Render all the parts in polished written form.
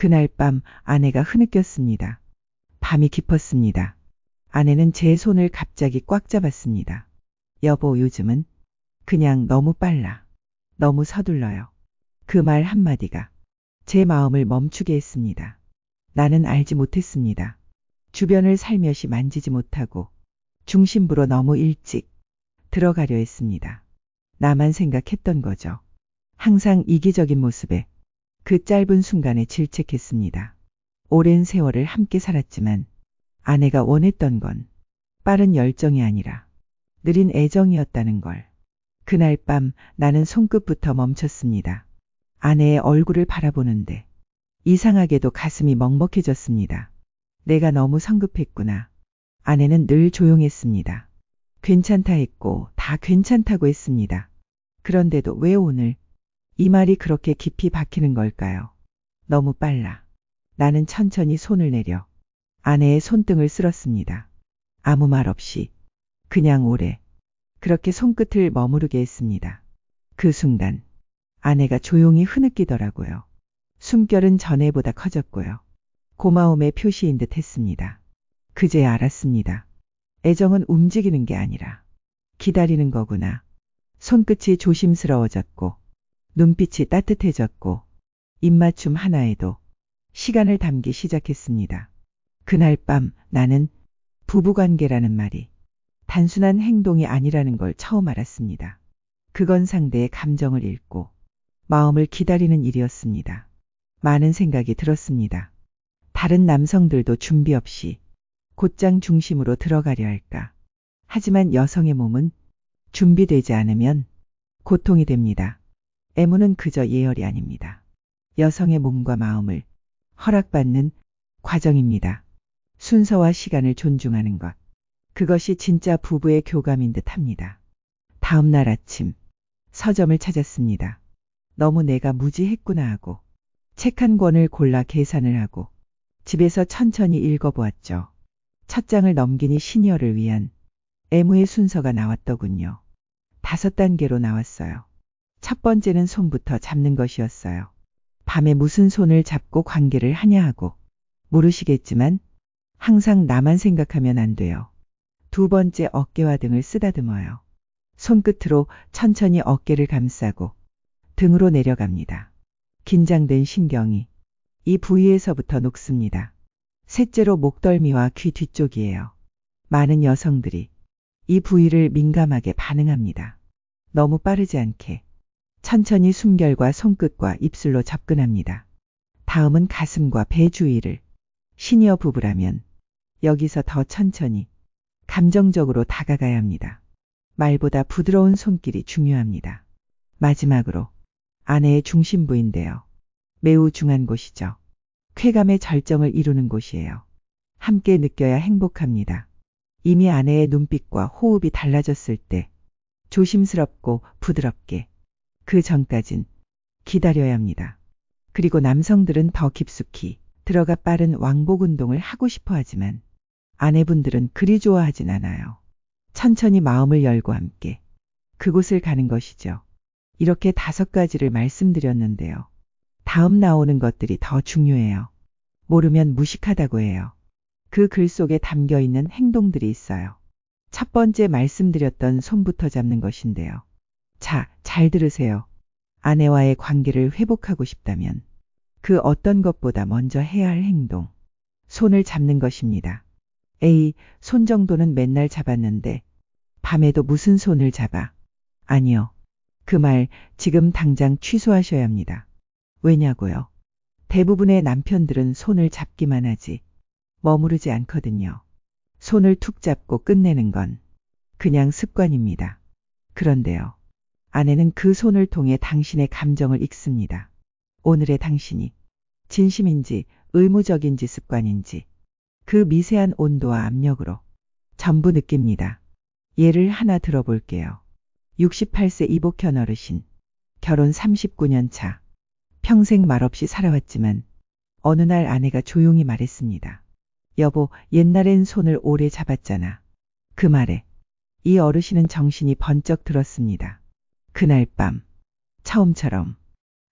그날 밤 아내가 흐느꼈습니다. 밤이 깊었습니다. 아내는 제 손을 갑자기 꽉 잡았습니다. 여보, 요즘은 그냥 너무 빨라. 너무 서둘러요. 그 말 한마디가 제 마음을 멈추게 했습니다. 나는 알지 못했습니다. 주변을 살며시 만지지 못하고 중심부로 너무 일찍 들어가려 했습니다. 나만 생각했던 거죠. 항상 이기적인 모습에 그 짧은 순간에 질책했습니다. 오랜 세월을 함께 살았지만 아내가 원했던 건 빠른 열정이 아니라 느린 애정이었다는 걸. 그날 밤 나는 손끝부터 멈췄습니다. 아내의 얼굴을 바라보는데 이상하게도 가슴이 먹먹해졌습니다. 내가 너무 성급했구나. 아내는 늘 조용했습니다. 괜찮다 했고 다 괜찮다고 했습니다. 그런데도 왜 오늘 이 말이 그렇게 깊이 박히는 걸까요? 너무 빨라. 나는 천천히 손을 내려 아내의 손등을 쓸었습니다. 아무 말 없이 그냥 오래 그렇게 손끝을 머무르게 했습니다. 그 순간 아내가 조용히 흐느끼더라고요. 숨결은 전에보다 커졌고요. 고마움의 표시인 듯 했습니다. 그제야 알았습니다. 애정은 움직이는 게 아니라 기다리는 거구나. 손끝이 조심스러워졌고 눈빛이 따뜻해졌고 입맞춤 하나에도 시간을 담기 시작했습니다. 그날 밤 나는 부부관계라는 말이 단순한 행동이 아니라는 걸 처음 알았습니다. 그건 상대의 감정을 읽고 마음을 기다리는 일이었습니다. 많은 생각이 들었습니다. 다른 남성들도 준비 없이 곧장 중심으로 들어가려 할까. 하지만 여성의 몸은 준비되지 않으면 고통이 됩니다. 애무는 그저 예열이 아닙니다. 여성의 몸과 마음을 허락받는 과정입니다. 순서와 시간을 존중하는 것. 그것이 진짜 부부의 교감인 듯 합니다. 다음 날 아침 서점을 찾았습니다. 너무 내가 무지했구나 하고 책 한 권을 골라 계산을 하고 집에서 천천히 읽어보았죠. 첫 장을 넘기니 시니어를 위한 애무의 순서가 나왔더군요. 5단계로 나왔어요. 첫 번째는 손부터 잡는 것이었어요. 밤에 무슨 손을 잡고 관계를 하냐 하고 모르시겠지만 항상 나만 생각하면 안 돼요. 두 번째, 어깨와 등을 쓰다듬어요. 손끝으로 천천히 어깨를 감싸고 등으로 내려갑니다. 긴장된 신경이 이 부위에서부터 녹습니다. 셋째로 목덜미와 귀 뒤쪽이에요. 많은 여성들이 이 부위를 민감하게 반응합니다. 너무 빠르지 않게 천천히 숨결과 손끝과 입술로 접근합니다. 다음은 가슴과 배 주위를. 시니어 부부라면 여기서 더 천천히 감정적으로 다가가야 합니다. 말보다 부드러운 손길이 중요합니다. 마지막으로 아내의 중심부인데요. 매우 중요한 곳이죠. 쾌감의 절정을 이루는 곳이에요. 함께 느껴야 행복합니다. 이미 아내의 눈빛과 호흡이 달라졌을 때 조심스럽고 부드럽게 그 전까진 기다려야 합니다. 그리고 남성들은 더 깊숙이 들어가 빠른 왕복 운동을 하고 싶어 하지만 아내분들은 그리 좋아하진 않아요. 천천히 마음을 열고 함께 그곳을 가는 것이죠. 이렇게 5가지를 말씀드렸는데요. 다음 나오는 것들이 더 중요해요. 모르면 무식하다고 해요. 그 글 속에 담겨 있는 행동들이 있어요. 첫 번째 말씀드렸던 손부터 잡는 것인데요. 자, 잘 들으세요. 아내와의 관계를 회복하고 싶다면 그 어떤 것보다 먼저 해야 할 행동. 손을 잡는 것입니다. 에이, 손 정도는 맨날 잡았는데 밤에도 무슨 손을 잡아? 아니요. 그 말 지금 당장 취소하셔야 합니다. 왜냐고요? 대부분의 남편들은 손을 잡기만 하지 머무르지 않거든요. 손을 툭 잡고 끝내는 건 그냥 습관입니다. 그런데요. 아내는 그 손을 통해 당신의 감정을 읽습니다. 오늘의 당신이 진심인지 의무적인지 습관인지 그 미세한 온도와 압력으로 전부 느낍니다. 예를 하나 들어볼게요. 68세 이복현 어르신. 결혼 39년 차. 평생 말없이 살아왔지만 어느 날 아내가 조용히 말했습니다. 여보, 옛날엔 손을 오래 잡았잖아. 그 말에 이 어르신은 정신이 번쩍 들었습니다. 그날 밤 처음처럼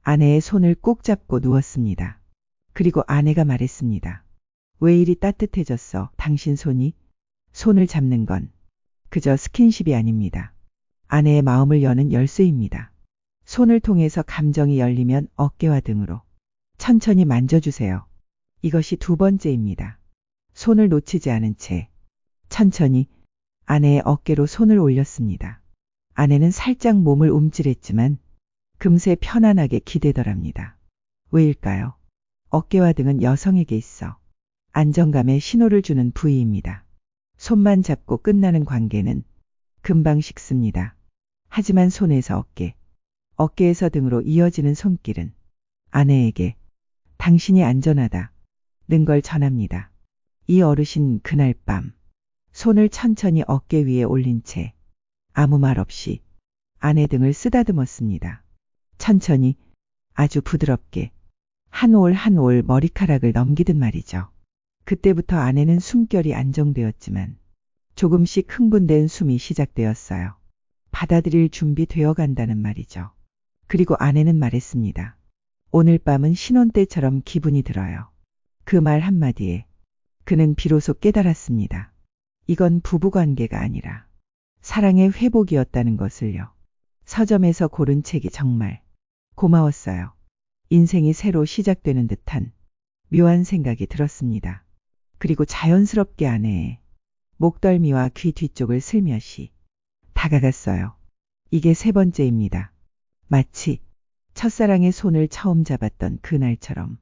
아내의 손을 꼭 잡고 누웠습니다. 그리고 아내가 말했습니다. 왜 이리 따뜻해졌어? 당신 손이? 손을 잡는 건 그저 스킨십이 아닙니다. 아내의 마음을 여는 열쇠입니다. 손을 통해서 감정이 열리면 어깨와 등으로 천천히 만져주세요. 이것이 두 번째입니다. 손을 놓치지 않은 채 천천히 아내의 어깨로 손을 올렸습니다. 아내는 살짝 몸을 움찔했지만 금세 편안하게 기대더랍니다. 왜일까요? 어깨와 등은 여성에게 있어 안정감의 신호를 주는 부위입니다. 손만 잡고 끝나는 관계는 금방 식습니다. 하지만 손에서 어깨, 어깨에서 등으로 이어지는 손길은 아내에게 당신이 안전하다 는 걸 전합니다. 이 어르신 그날 밤 손을 천천히 어깨 위에 올린 채 아무 말 없이 아내 등을 쓰다듬었습니다. 천천히 아주 부드럽게 한 올 한 올 머리카락을 넘기듯 말이죠. 그때부터 아내는 숨결이 안정되었지만 조금씩 흥분된 숨이 시작되었어요. 받아들일 준비 되어 간다는 말이죠. 그리고 아내는 말했습니다. 오늘 밤은 신혼 때처럼 기분이 들어요. 그 말 한마디에 그는 비로소 깨달았습니다. 이건 부부관계가 아니라 사랑의 회복이었다는 것을요. 서점에서 고른 책이 정말 고마웠어요. 인생이 새로 시작되는 듯한 묘한 생각이 들었습니다. 그리고 자연스럽게 아내의 목덜미와 귀 뒤쪽을 슬며시 다가갔어요. 이게 세 번째입니다. 마치 첫사랑의 손을 처음 잡았던 그날처럼,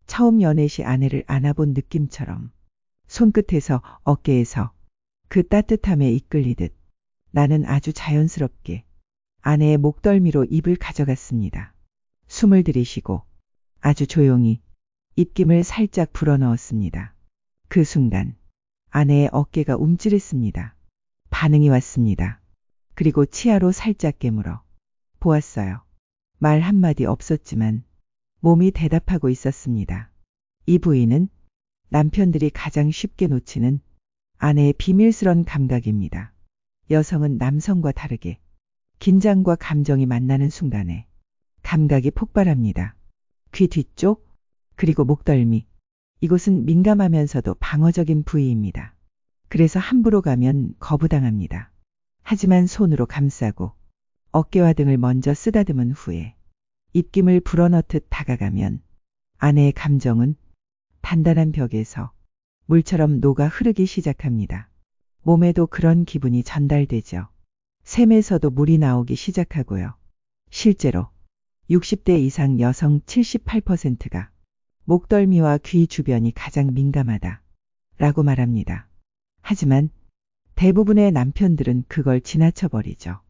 처음 연애 시 아내를 안아본 느낌처럼, 손끝에서 어깨에서 그 따뜻함에 이끌리듯 나는 아주 자연스럽게 아내의 목덜미로 입을 가져갔습니다. 숨을 들이쉬고 아주 조용히 입김을 살짝 불어넣었습니다. 그 순간 아내의 어깨가 움찔했습니다. 반응이 왔습니다. 그리고 치아로 살짝 깨물어 보았어요. 말 한마디 없었지만 몸이 대답하고 있었습니다. 이 부위는 남편들이 가장 쉽게 놓치는 아내의 비밀스런 감각입니다. 여성은 남성과 다르게 긴장과 감정이 만나는 순간에 감각이 폭발합니다. 귀 뒤쪽, 그리고 목덜미. 이곳은 민감하면서도 방어적인 부위입니다. 그래서 함부로 가면 거부당합니다. 하지만 손으로 감싸고 어깨와 등을 먼저 쓰다듬은 후에 입김을 불어넣듯 다가가면 아내의 감정은 단단한 벽에서 물처럼 녹아 흐르기 시작합니다. 몸에도 그런 기분이 전달되죠. 샘에서도 물이 나오기 시작하고요. 실제로 60대 이상 여성 78%가 목덜미와 귀 주변이 가장 민감하다 라고 말합니다. 하지만 대부분의 남편들은 그걸 지나쳐버리죠.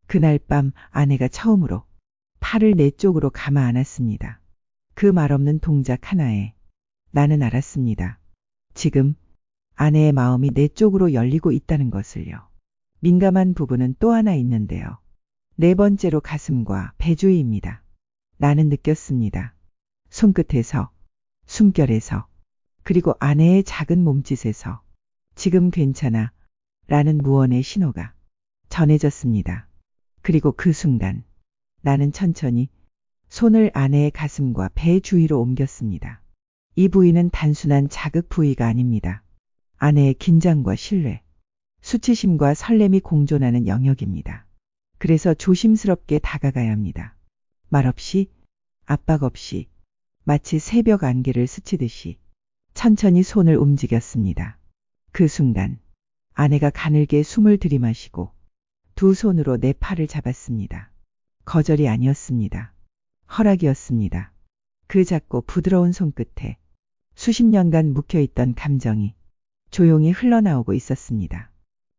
그날 밤 아내가 처음으로 팔을 내 쪽으로 감아 안았습니다. 그 말없는 동작 하나에 나는 알았습니다. 지금 아내의 마음이 내 쪽으로 열리고 있다는 것을요. 민감한 부분은 또 하나 있는데요. 네 번째로 가슴과 배 주위입니다. 나는 느꼈습니다. 손끝에서, 숨결에서, 그리고 아내의 작은 몸짓에서 지금 괜찮아 라는 무언의 신호가 전해졌습니다. 그리고 그 순간 나는 천천히 손을 아내의 가슴과 배 주위로 옮겼습니다. 이 부위는 단순한 자극 부위가 아닙니다. 아내의 긴장과 신뢰, 수치심과 설렘이 공존하는 영역입니다. 그래서 조심스럽게 다가가야 합니다. 말없이, 압박 없이, 마치 새벽 안개를 스치듯이 천천히 손을 움직였습니다. 그 순간 아내가 가늘게 숨을 들이마시고 두 손으로 내 팔을 잡았습니다. 거절이 아니었습니다. 허락이었습니다. 그 작고 부드러운 손끝에 수십 년간 묵혀있던 감정이 조용히 흘러나오고 있었습니다.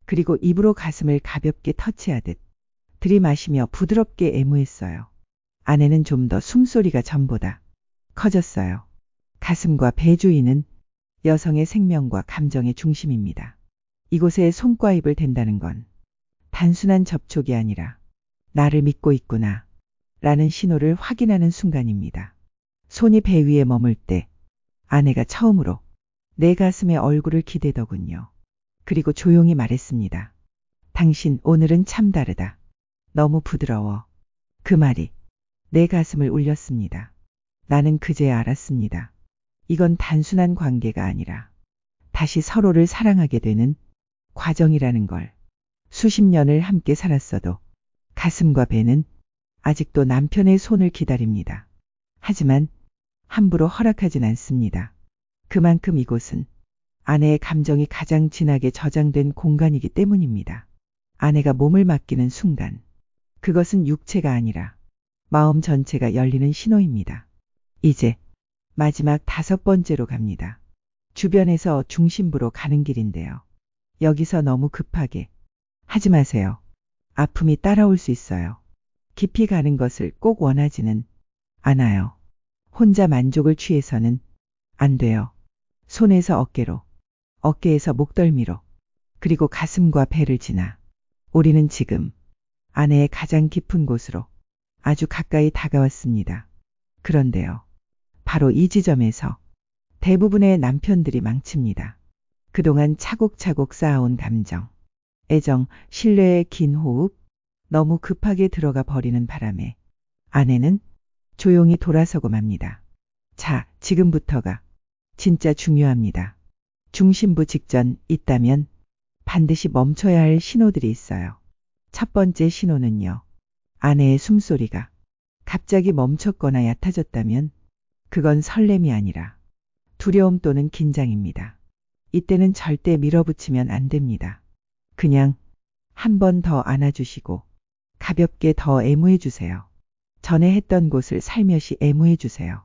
그리고 입으로 가슴을 가볍게 터치하듯 들이마시며 부드럽게 애무했어요. 아내는 좀 더 숨소리가 전보다 커졌어요. 가슴과 배 주위는 여성의 생명과 감정의 중심입니다. 이곳에 손과 입을 댄다는 건 단순한 접촉이 아니라 나를 믿고 있구나 라는 신호를 확인하는 순간입니다. 손이 배 위에 머물 때 아내가 처음으로 내 가슴에 얼굴을 기대더군요. 그리고 조용히 말했습니다. 당신 오늘은 참 다르다. 너무 부드러워. 그 말이 내 가슴을 울렸습니다. 나는 그제야 알았습니다. 이건 단순한 관계가 아니라 다시 서로를 사랑하게 되는 과정이라는 걸. 수십 년을 함께 살았어도 가슴과 배는 아직도 남편의 손을 기다립니다. 하지만 함부로 허락하진 않습니다. 그만큼 이곳은 아내의 감정이 가장 진하게 저장된 공간이기 때문입니다. 아내가 몸을 맡기는 순간, 그것은 육체가 아니라 마음 전체가 열리는 신호입니다. 이제 마지막 5번째로 갑니다. 주변에서 중심부로 가는 길인데요. 여기서 너무 급하게 하지 마세요. 아픔이 따라올 수 있어요. 깊이 가는 것을 꼭 원하지는 않아요. 혼자 만족을 취해서는 안 돼요. 손에서 어깨로, 어깨에서 목덜미로, 그리고 가슴과 배를 지나 우리는 지금 아내의 가장 깊은 곳으로 아주 가까이 다가왔습니다. 그런데요. 바로 이 지점에서 대부분의 남편들이 망칩니다. 그동안 차곡차곡 쌓아온 감정, 애정, 신뢰의 긴 호흡, 너무 급하게 들어가 버리는 바람에 아내는 조용히 돌아서고 맙니다. 자, 지금부터가 진짜 중요합니다. 중심부 직전 있다면 반드시 멈춰야 할 신호들이 있어요. 첫 번째 신호는요. 아내의 숨소리가 갑자기 멈췄거나 얕아졌다면 그건 설렘이 아니라 두려움 또는 긴장입니다. 이때는 절대 밀어붙이면 안 됩니다. 그냥 한 번 더 안아주시고 가볍게 더 애무해 주세요. 전에 했던 곳을 살며시 애무해 주세요.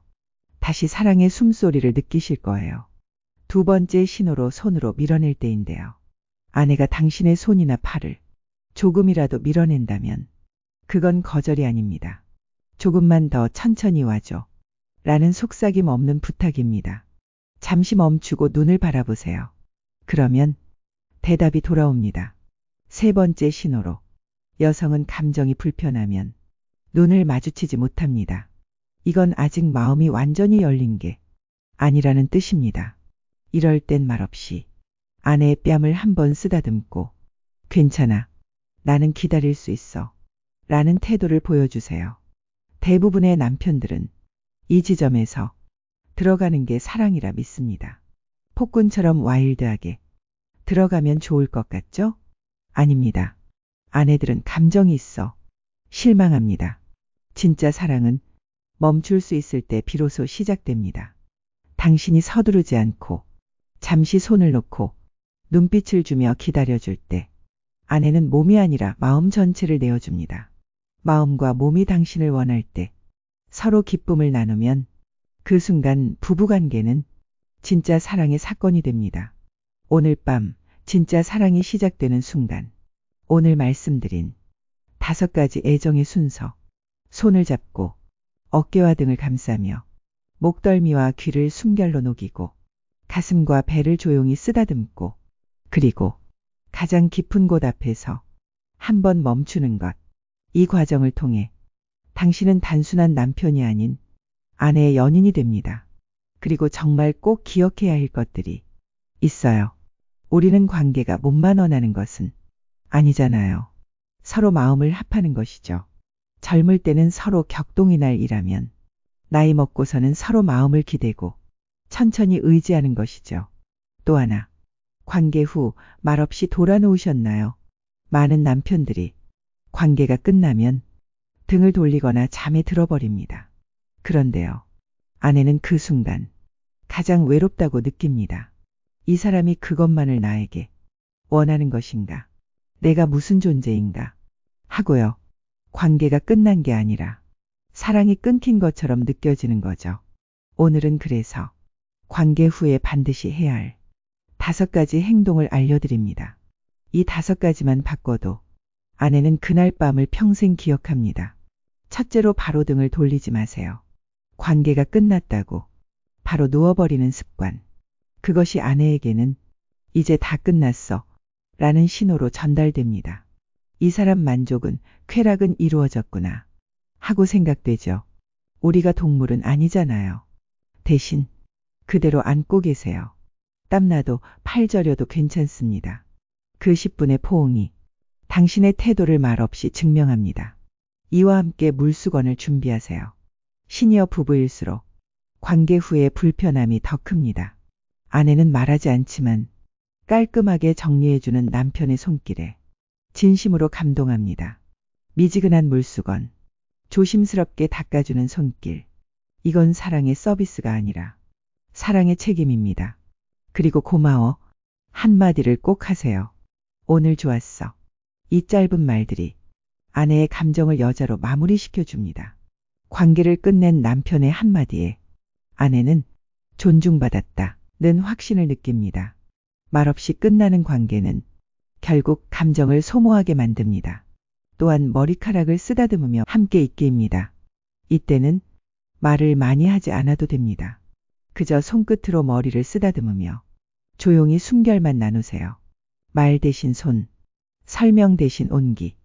다시 사랑의 숨소리를 느끼실 거예요. 두 번째 신호로 손으로 밀어낼 때인데요. 아내가 당신의 손이나 팔을 조금이라도 밀어낸다면 그건 거절이 아닙니다. 조금만 더 천천히 와줘. 라는 속삭임 없는 부탁입니다. 잠시 멈추고 눈을 바라보세요. 그러면 대답이 돌아옵니다. 세 번째 신호로 여성은 감정이 불편하면 눈을 마주치지 못합니다. 이건 아직 마음이 완전히 열린 게 아니라는 뜻입니다. 이럴 땐 말없이 아내의 뺨을 한번 쓰다듬고 괜찮아. 나는 기다릴 수 있어. 라는 태도를 보여주세요. 대부분의 남편들은 이 지점에서 들어가는 게 사랑이라 믿습니다. 폭군처럼 와일드하게 들어가면 좋을 것 같죠? 아닙니다. 아내들은 감정이 있어 실망합니다. 진짜 사랑은 멈출 수 있을 때 비로소 시작됩니다. 당신이 서두르지 않고 잠시 손을 놓고 눈빛을 주며 기다려줄 때 아내는 몸이 아니라 마음 전체를 내어줍니다. 마음과 몸이 당신을 원할 때 서로 기쁨을 나누면 그 순간 부부관계는 진짜 사랑의 사건이 됩니다. 오늘 밤 진짜 사랑이 시작되는 순간 오늘 말씀드린 5가지 애정의 순서, 손을 잡고 어깨와 등을 감싸며 목덜미와 귀를 숨결로 녹이고 가슴과 배를 조용히 쓰다듬고 그리고 가장 깊은 곳 앞에서 한번 멈추는 것. 이 과정을 통해 당신은 단순한 남편이 아닌 아내의 연인이 됩니다. 그리고 정말 꼭 기억해야 할 것들이 있어요. 우리는 관계가 몸만 원하는 것은 아니잖아요. 서로 마음을 합하는 것이죠. 젊을 때는 서로 격동이 날 일하면 나이 먹고서는 서로 마음을 기대고 천천히 의지하는 것이죠. 또 하나, 관계 후 말없이 돌아놓으셨나요? 많은 남편들이 관계가 끝나면 등을 돌리거나 잠에 들어버립니다. 그런데요. 아내는 그 순간 가장 외롭다고 느낍니다. 이 사람이 그것만을 나에게 원하는 것인가? 내가 무슨 존재인가? 하고요. 관계가 끝난 게 아니라 사랑이 끊긴 것처럼 느껴지는 거죠. 오늘은 그래서 관계 후에 반드시 해야 할 5가지 행동을 알려드립니다. 이 5가지만 바꿔도 아내는 그날 밤을 평생 기억합니다. 첫째로 바로 등을 돌리지 마세요. 관계가 끝났다고 바로 누워버리는 습관. 그것이 아내에게는 이제 다 끝났어 라는 신호로 전달됩니다. 이 사람 만족은, 쾌락은 이루어졌구나 하고 생각되죠. 우리가 동물은 아니잖아요. 대신 그대로 안고 계세요. 땀나도 팔 저려도 괜찮습니다. 그 10분의 포옹이 당신의 태도를 말없이 증명합니다. 이와 함께 물수건을 준비하세요. 시니어 부부일수록 관계 후의 불편함이 더 큽니다. 아내는 말하지 않지만 깔끔하게 정리해주는 남편의 손길에 진심으로 감동합니다. 미지근한 물수건, 조심스럽게 닦아주는 손길. 이건 사랑의 서비스가 아니라 사랑의 책임입니다. 그리고 고마워 한마디를 꼭 하세요. 오늘 좋았어. 이 짧은 말들이 아내의 감정을 여자로 마무리시켜줍니다. 관계를 끝낸 남편의 한마디에 아내는 존중받았다는 확신을 느낍니다. 말없이 끝나는 관계는 결국 감정을 소모하게 만듭니다. 또한 머리카락을 쓰다듬으며 함께 있기입니다. 이때는 말을 많이 하지 않아도 됩니다. 그저 손끝으로 머리를 쓰다듬으며 조용히 숨결만 나누세요. 말 대신 손, 설명 대신 온기.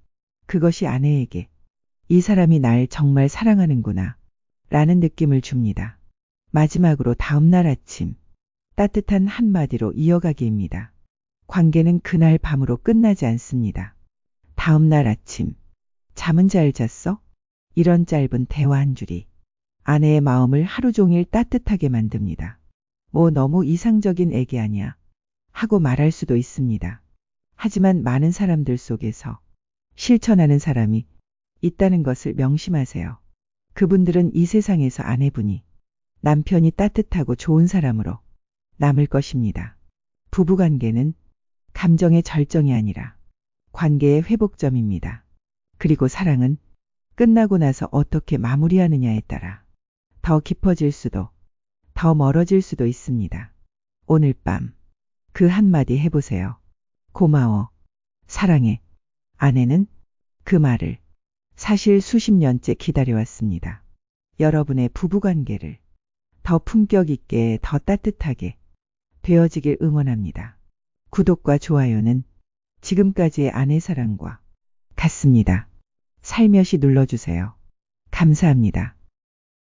그것이 아내에게 이 사람이 날 정말 사랑하는구나 라는 느낌을 줍니다. 마지막으로 다음날 아침 따뜻한 한마디로 이어가기입니다. 관계는 그날 밤으로 끝나지 않습니다. 다음날 아침 잠은 잘 잤어? 이런 짧은 대화 한 줄이 아내의 마음을 하루 종일 따뜻하게 만듭니다. 뭐 너무 이상적인 얘기 아니야 하고 말할 수도 있습니다. 하지만 많은 사람들 속에서 실천하는 사람이 있다는 것을 명심하세요. 그분들은 이 세상에서 아내분이 남편이 따뜻하고 좋은 사람으로 남을 것입니다. 부부관계는 감정의 절정이 아니라 관계의 회복점입니다. 그리고 사랑은 끝나고 나서 어떻게 마무리하느냐에 따라 더 깊어질 수도 더 멀어질 수도 있습니다. 오늘 밤 그 한마디 해보세요. 고마워. 사랑해. 아내는 그 말을 사실 수십 년째 기다려왔습니다. 여러분의 부부관계를 더 품격 있게 더 따뜻하게 되어지길 응원합니다. 구독과 좋아요는 지금까지의 아내 사랑과 같습니다. 살며시 눌러주세요. 감사합니다.